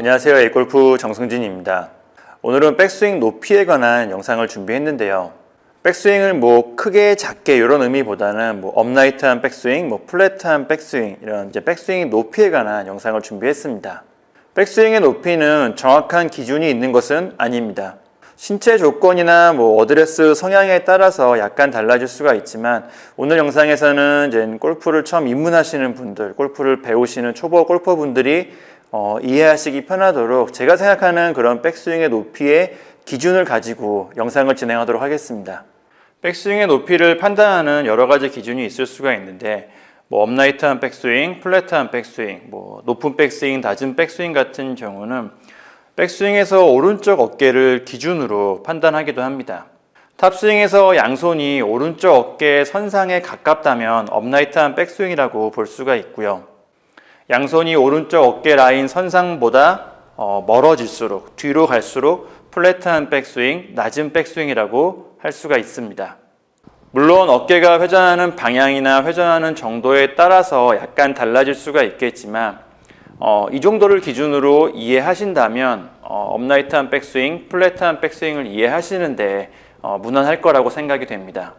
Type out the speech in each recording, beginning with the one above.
안녕하세요. 에이골프 정승진입니다. 오늘은 백스윙 높이에 관한 영상을 준비했는데요. 백스윙을 크게 작게 이런 의미보다는 업라이트한 백스윙, 플랫한 백스윙 이런 백스윙 높이에 관한 영상을 준비했습니다. 백스윙의 높이는 정확한 기준이 있는 것은 아닙니다. 신체 조건이나 어드레스 성향에 따라서 약간 달라질 수가 있지만 오늘 영상에서는 이제 골프를 처음 입문하시는 분들, 골프를 배우시는 초보 골퍼분들이 이해하시기 편하도록 제가 생각하는 그런 백스윙의 높이의 기준을 가지고 영상을 진행하도록 하겠습니다. 백스윙의 높이를 판단하는 여러 가지 기준이 있을 수가 있는데 업라이트한 백스윙, 플랫한 백스윙, 높은 백스윙, 낮은 백스윙 같은 경우는 백스윙에서 오른쪽 어깨를 기준으로 판단하기도 합니다. 탑스윙에서 양손이 오른쪽 어깨 선상에 가깝다면 업라이트한 백스윙이라고 볼 수가 있고요. 양손이 오른쪽 어깨 라인 선상보다 멀어질수록, 뒤로 갈수록 플랫한 백스윙, 낮은 백스윙이라고 할 수가 있습니다. 물론 어깨가 회전하는 방향이나 회전하는 정도에 따라서 약간 달라질 수가 있겠지만 이 정도를 기준으로 이해하신다면 업라이트한 백스윙, 플랫한 백스윙을 이해하시는데 무난할 거라고 생각이 됩니다.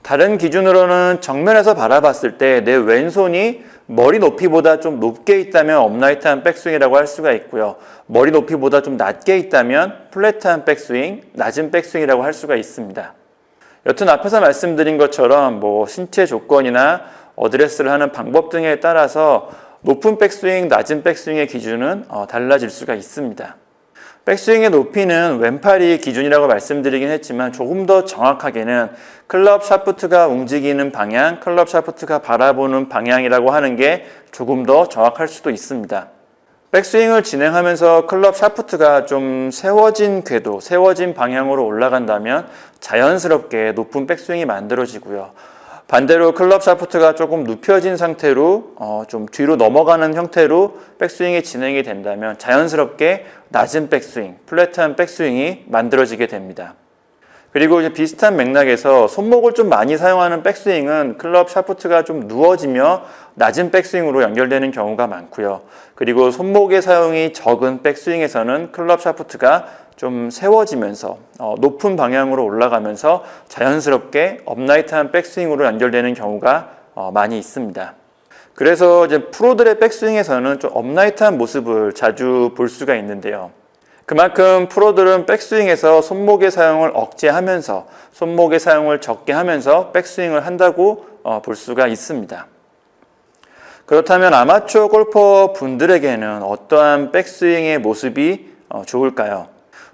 다른 기준으로는 정면에서 바라봤을 때 내 왼손이 머리 높이보다 좀 높게 있다면 업라이트한 백스윙이라고 할 수가 있고요. 머리 높이보다 좀 낮게 있다면 플랫한 백스윙, 낮은 백스윙이라고 할 수가 있습니다. 여튼 앞에서 말씀드린 것처럼 신체 조건이나 어드레스를 하는 방법 등에 따라서 높은 백스윙, 낮은 백스윙의 기준은 달라질 수가 있습니다. 백스윙의 높이는 왼팔이 기준이라고 말씀드리긴 했지만 조금 더 정확하게는 클럽 샤프트가 움직이는 방향, 클럽 샤프트가 바라보는 방향이라고 하는 게 조금 더 정확할 수도 있습니다. 백스윙을 진행하면서 클럽 샤프트가 좀 세워진 궤도, 세워진 방향으로 올라간다면 자연스럽게 높은 백스윙이 만들어지고요. 반대로 클럽 샤프트가 조금 눕혀진 상태로 좀 뒤로 넘어가는 형태로 백스윙이 진행이 된다면 자연스럽게 낮은 백스윙, 플랫한 백스윙이 만들어지게 됩니다. 그리고 이제 비슷한 맥락에서 손목을 좀 많이 사용하는 백스윙은 클럽 샤프트가 좀 누워지며 낮은 백스윙으로 연결되는 경우가 많고요. 그리고 손목의 사용이 적은 백스윙에서는 클럽 샤프트가 좀 세워지면서 높은 방향으로 올라가면서 자연스럽게 업라이트한 백스윙으로 연결되는 경우가 많이 있습니다. 그래서 이제 프로들의 백스윙에서는 좀 업라이트한 모습을 자주 볼 수가 있는데요. 그만큼 프로들은 백스윙에서 손목의 사용을 억제하면서 손목의 사용을 적게 하면서 백스윙을 한다고 볼 수가 있습니다. 그렇다면 아마추어 골퍼 분들에게는 어떠한 백스윙의 모습이 좋을까요?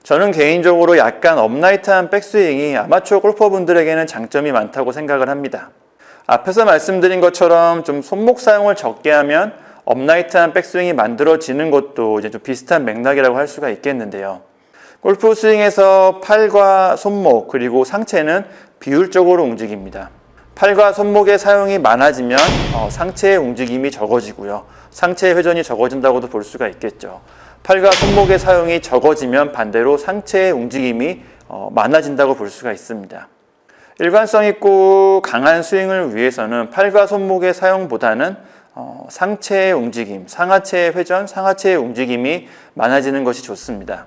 저는 개인적으로 약간 업라이트한 백스윙이 아마추어 골퍼분들에게는 장점이 많다고 생각을 합니다. 앞에서 말씀드린 것처럼 좀 손목 사용을 적게 하면 업라이트한 백스윙이 만들어지는 것도 이제 좀 비슷한 맥락이라고 할 수가 있겠는데요. 골프 스윙에서 팔과 손목 그리고 상체는 비율적으로 움직입니다. 팔과 손목의 사용이 많아지면 상체의 움직임이 적어지고요. 상체의 회전이 적어진다고도 볼 수가 있겠죠. 팔과 손목의 사용이 적어지면 반대로 상체의 움직임이 많아진다고 볼 수가 있습니다. 일관성 있고 강한 스윙을 위해서는 팔과 손목의 사용보다는 상체의 움직임, 상하체의 회전, 상하체의 움직임이 많아지는 것이 좋습니다.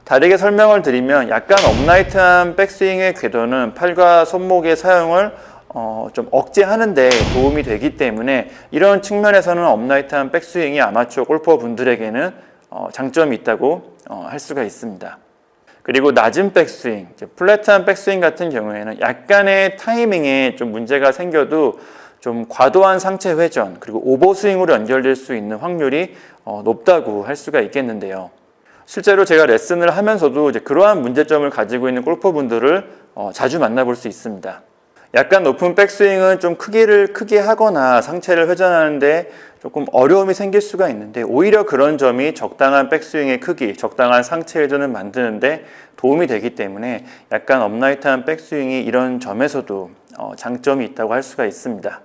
다르게 설명을 드리면 약간 업라이트한 백스윙의 궤도는 팔과 손목의 사용을 좀 억제하는 데 도움이 되기 때문에 이런 측면에서는 업라이트한 백스윙이 아마추어 골퍼 분들에게는 장점이 있다고 할 수가 있습니다. 그리고 낮은 백스윙, 플랫한 백스윙 같은 경우에는 약간의 타이밍에 좀 문제가 생겨도 좀 과도한 상체 회전 그리고 오버스윙으로 연결될 수 있는 확률이 높다고 할 수가 있겠는데요. 실제로 제가 레슨을 하면서도 그러한 문제점을 가지고 있는 골퍼분들을 자주 만나볼 수 있습니다. 약간 높은 백스윙은 좀 크기를 크게 하거나 상체를 회전하는데 조금 어려움이 생길 수가 있는데 오히려 그런 점이 적당한 백스윙의 크기, 적당한 상체 회전을 만드는데 도움이 되기 때문에 약간 업라이트한 백스윙이 이런 점에서도 장점이 있다고 할 수가 있습니다.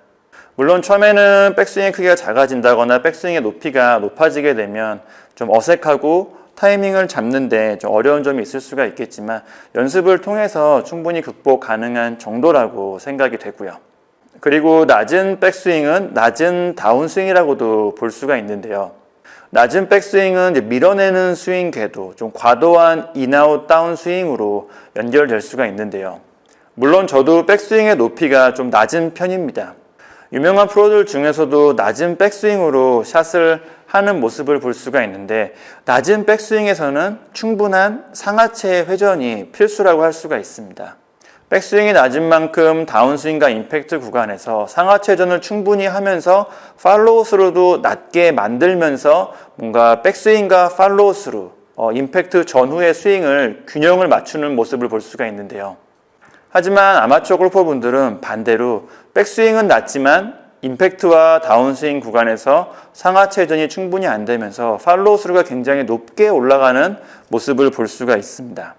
물론 처음에는 백스윙의 크기가 작아진다거나 백스윙의 높이가 높아지게 되면 좀 어색하고 타이밍을 잡는데 좀 어려운 점이 있을 수가 있겠지만 연습을 통해서 충분히 극복 가능한 정도라고 생각이 되고요. 그리고 낮은 백스윙은 낮은 다운스윙이라고도 볼 수가 있는데요. 낮은 백스윙은 이제 밀어내는 스윙 궤도, 좀 과도한 인아웃 다운 스윙으로 연결될 수가 있는데요. 물론 저도 백스윙의 높이가 좀 낮은 편입니다. 유명한 프로들 중에서도 낮은 백스윙으로 샷을 하는 모습을 볼 수가 있는데, 낮은 백스윙에서는 충분한 상하체 회전이 필수라고 할 수가 있습니다. 백스윙이 낮은 만큼 다운스윙과 임팩트 구간에서 상하체 회전을 충분히 하면서 팔로우스루도 낮게 만들면서 뭔가 백스윙과 팔로우스루, 임팩트 전후의 스윙을 균형을 맞추는 모습을 볼 수가 있는데요. 하지만 아마추어 골퍼분들은 반대로 백스윙은 낮지만 임팩트와 다운스윙 구간에서 상하체 회전이 충분히 안 되면서 팔로우스루가 굉장히 높게 올라가는 모습을 볼 수가 있습니다.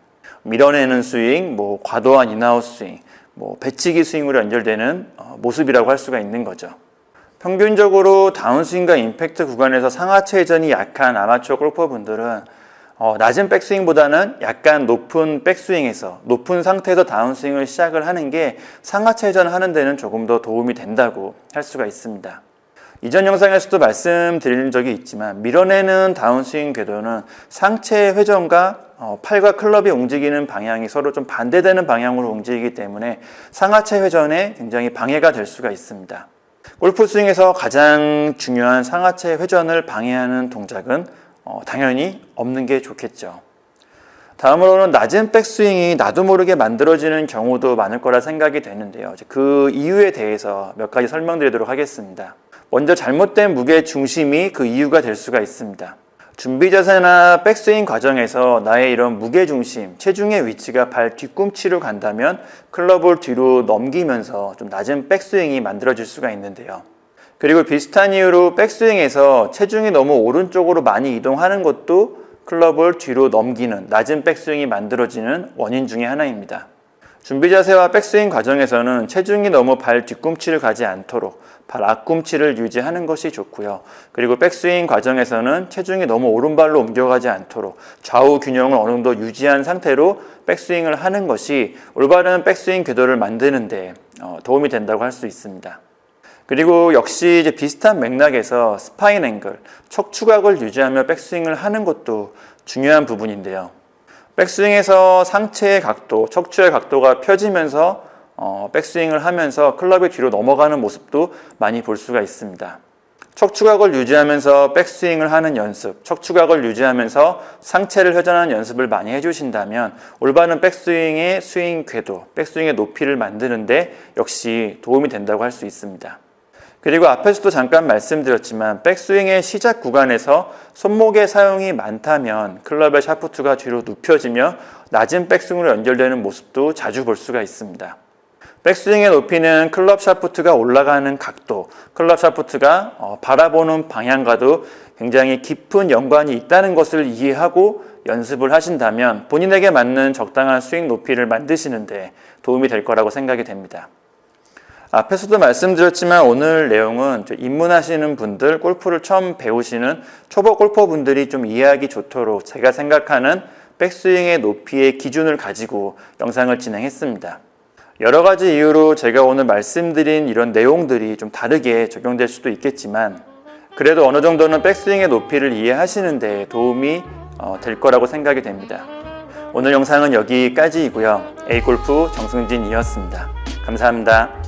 밀어내는 스윙, 과도한 인아웃 스윙, 배치기 스윙으로 연결되는 모습이라고 할 수가 있는 거죠. 평균적으로 다운스윙과 임팩트 구간에서 상하체 회전이 약한 아마추어 골퍼분들은 낮은 백스윙보다는 약간 높은 백스윙에서, 높은 상태에서 다운스윙을 시작을 하는 게 상하체 회전을 하는 데는 조금 더 도움이 된다고 할 수가 있습니다. 이전 영상에서도 말씀드린 적이 있지만, 밀어내는 다운스윙 궤도는 상체 회전과 팔과 클럽이 움직이는 방향이 서로 좀 반대되는 방향으로 움직이기 때문에 상하체 회전에 굉장히 방해가 될 수가 있습니다. 골프 스윙에서 가장 중요한 상하체 회전을 방해하는 동작은 당연히 없는 게 좋겠죠. 다음으로는 낮은 백스윙이 나도 모르게 만들어지는 경우도 많을 거라 생각이 되는데요. 그 이유에 대해서 몇 가지 설명드리도록 하겠습니다. 먼저 잘못된 무게 중심이 그 이유가 될 수가 있습니다. 준비 자세나 백스윙 과정에서 나의 이런 무게 중심, 체중의 위치가 발 뒤꿈치로 간다면 클럽을 뒤로 넘기면서 좀 낮은 백스윙이 만들어질 수가 있는데요. 그리고 비슷한 이유로 백스윙에서 체중이 너무 오른쪽으로 많이 이동하는 것도 클럽을 뒤로 넘기는 낮은 백스윙이 만들어지는 원인 중에 하나입니다. 준비 자세와 백스윙 과정에서는 체중이 너무 발 뒤꿈치를 가지 않도록 발 앞꿈치를 유지하는 것이 좋고요. 그리고 백스윙 과정에서는 체중이 너무 오른발로 옮겨가지 않도록 좌우 균형을 어느 정도 유지한 상태로 백스윙을 하는 것이 올바른 백스윙 궤도를 만드는 데 도움이 된다고 할 수 있습니다. 그리고 역시 이제 비슷한 맥락에서 스파인 앵글, 척추각을 유지하며 백스윙을 하는 것도 중요한 부분인데요. 백스윙에서 상체의 각도, 척추의 각도가 펴지면서 백스윙을 하면서 클럽이 뒤로 넘어가는 모습도 많이 볼 수가 있습니다. 척추각을 유지하면서 백스윙을 하는 연습, 척추각을 유지하면서 상체를 회전하는 연습을 많이 해주신다면 올바른 백스윙의 스윙 궤도, 백스윙의 높이를 만드는데 역시 도움이 된다고 할 수 있습니다. 그리고 앞에서도 잠깐 말씀드렸지만 백스윙의 시작 구간에서 손목의 사용이 많다면 클럽의 샤프트가 뒤로 눕혀지며 낮은 백스윙으로 연결되는 모습도 자주 볼 수가 있습니다. 백스윙의 높이는 클럽 샤프트가 올라가는 각도, 클럽 샤프트가 바라보는 방향과도 굉장히 깊은 연관이 있다는 것을 이해하고 연습을 하신다면 본인에게 맞는 적당한 스윙 높이를 만드시는데 도움이 될 거라고 생각이 됩니다. 앞에서도 말씀드렸지만 오늘 내용은 입문하시는 분들, 골프를 처음 배우시는 초보 골퍼분들이 좀 이해하기 좋도록 제가 생각하는 백스윙의 높이의 기준을 가지고 영상을 진행했습니다. 여러 가지 이유로 제가 오늘 말씀드린 이런 내용들이 좀 다르게 적용될 수도 있겠지만 그래도 어느 정도는 백스윙의 높이를 이해하시는 데 도움이 될 거라고 생각이 됩니다. 오늘 영상은 여기까지이고요. A골프 정승진이었습니다. 감사합니다.